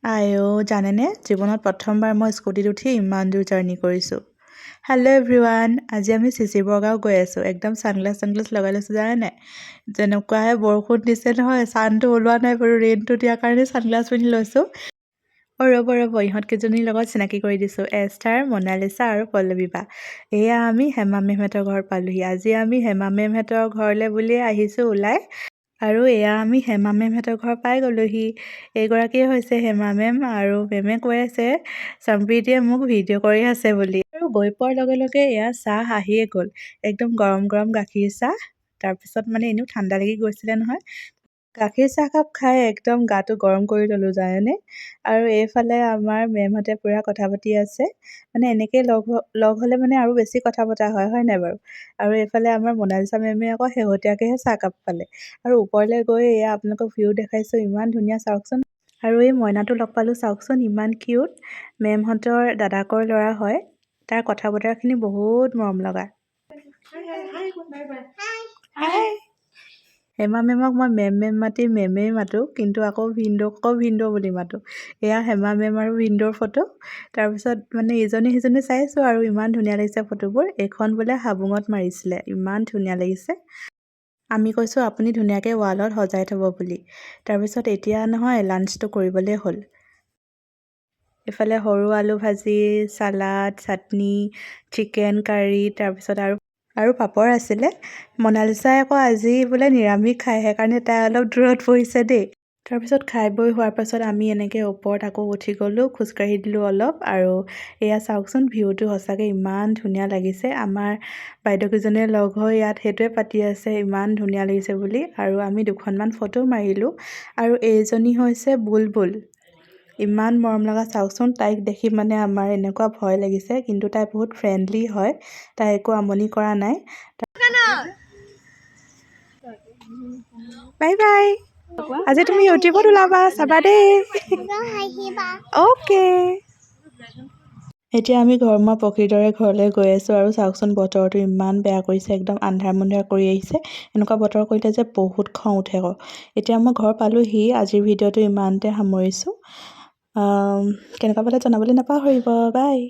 জানেনে জীৱনত প্ৰথমবাৰ মই স্কুটিত উঠি ইমান দূৰ জাৰ্ণি কৰিছোঁ। হেল্ল' এভৰিৱান, আজি আমি চিচি বৰগাঁও গৈ আছোঁ। একদম ছানগ্লাছ লগাই লৈছোঁ জানে নাই। যেনেকুৱাহে বৰষুণ দিছে নহয়, ছানটো ওলোৱা নাই বাৰু, ৰেইনটো দিয়াৰ কাৰণে ছানগ্লাছ পিন্ধি লৈছোঁ। ৰ'ব ইহঁতকেইজনীৰ লগত চিনাকি কৰি দিছোঁ, এষ্টাৰ, মনালিছা আৰু পল্লৱীবা। এয়া আমি হেমা মেমহঁতৰ ঘৰত পালোহি। আজি আমি হেমা মেমহঁতৰ ঘৰলৈ বুলিয়ে আহিছোঁ ওলাই। আৰু এয়া আমি হেমা মেমহঁতৰ ঘৰ পাই গ'লোহি। এইগৰাকীয়ে হৈছে হেমা মেম, আৰু মেমে কৈ আছে সম্প্ৰীতিয়ে মোক ভিডিঅ' কৰি আছে বুলি। আৰু গৈ পোৱাৰ লগে লগে এয়া চাহ আহিয়ে গ'ল, একদম গৰম গাখীৰ চাহ। তাৰপিছত মানে এনেও ঠাণ্ডা লাগি গৈছিলে নহয়, গাখীৰ চাহকাপ খাই একদম গাটো গৰম কৰি ল'লোঁ জানেনে। আৰু এইফালে আমাৰ মেমহঁতে পূৰা কথা পাতি আছে, মানে এনেকৈ লগ হ'লে মানে আৰু বেছি কথা পতা হয় নাই বাৰু। আৰু এইফালে আমাৰ মনালিছা মেমে আকৌ শেহতীয়াকৈহে চাহকাপ পালে। আৰু ওপৰলৈ গৈ এয়া আপোনালোকক ভিউ দেখাইছোঁ, ইমান ধুনীয়া চাওকচোন। আৰু এই মইনাটো লগ পালোঁ, চাওকচোন ইমান কিউট। মেমহঁতৰ দাদাকৰ ল'ৰা হয়। তাৰ কথা বতৰাখিনি বহুত মৰম লগা। হেমা মেমক মই মেম মাতি মেমেই মাতোঁ, কিন্তু আকৌ ভিনদেউ বুলি মাতোঁ। এয়া হেমা মেম আৰু ভিনদেউৰ ফটো। তাৰপিছত মানে ইজনী সিজনী চাইছোঁ আৰু ইমান ধুনীয়া লাগিছে ফটোবোৰ। এইখন বোলে হাবুঙত মাৰিছিলে, ইমান ধুনীয়া লাগিছে। আমি কৈছোঁ আপুনি ধুনীয়াকৈ ৱালত সজাই থ'ব বুলি। তাৰপিছত এতিয়া নহয় লাঞ্চটো কৰিবলৈ হ'ল। এইফালে সৰু আলু ভাজি, চালাড, চাটনি, চিকেন কাৰী, তাৰপিছত আৰু পাপৰ আছিলে। মনালিছাই আকৌ আজি বোলে নিৰামিষ খায়, সেইকাৰণে তাই অলপ দূৰত বহিছে দেই। তাৰপিছত খাই বৈ হোৱাৰ পাছত আমি এনেকৈ ওপৰত আকৌ উঠি গ'লোঁ, খোজকাঢ়ি দিলোঁ অলপ। আৰু এয়া চাওকচোন, ভিউটো সঁচাকৈ ইমান ধুনীয়া লাগিছে। আমাৰ বাইদেউকেইজনীয়ে লগ হৈ ইয়াত সেইটোৱে পাতি আছে, ইমান ধুনীয়া লাগিছে বুলি। আৰু আমি দুখনমান ফটো মাৰিলোঁ। আৰু এইজনী হৈছে বুলবুল, ইমান মৰম লগা চাওকচোন। তাইক দেখি মানে আমাৰ এনেকুৱা ভয় লাগিছে, কিন্তু তাই বহুত ফ্ৰেণ্ডলি হয়, তাই একো আমনি কৰা নাই। বাই বাই, আজি তুমি ইউটিউবত ওলাবা, চাবা দেই। অ'কে। এতিয়া আমি মই প্ৰকৃতৰে ঘৰলৈ গৈ আছোঁ। আৰু চাওকচোন বতৰটো ইমান বেয়া কৰিছে, একদম আন্ধাৰ কৰি আহিছে। এনেকুৱা বতৰ কৰিলে যে বহুত খং উঠে আকৌ। এতিয়া মই ঘৰ পালোঁহি। আজিৰ ভিডিঅ'টো ইমানতে সামৰিছোঁ। কেনেকুৱা পালে জনাবলৈ নাপাহৰিব। বাই।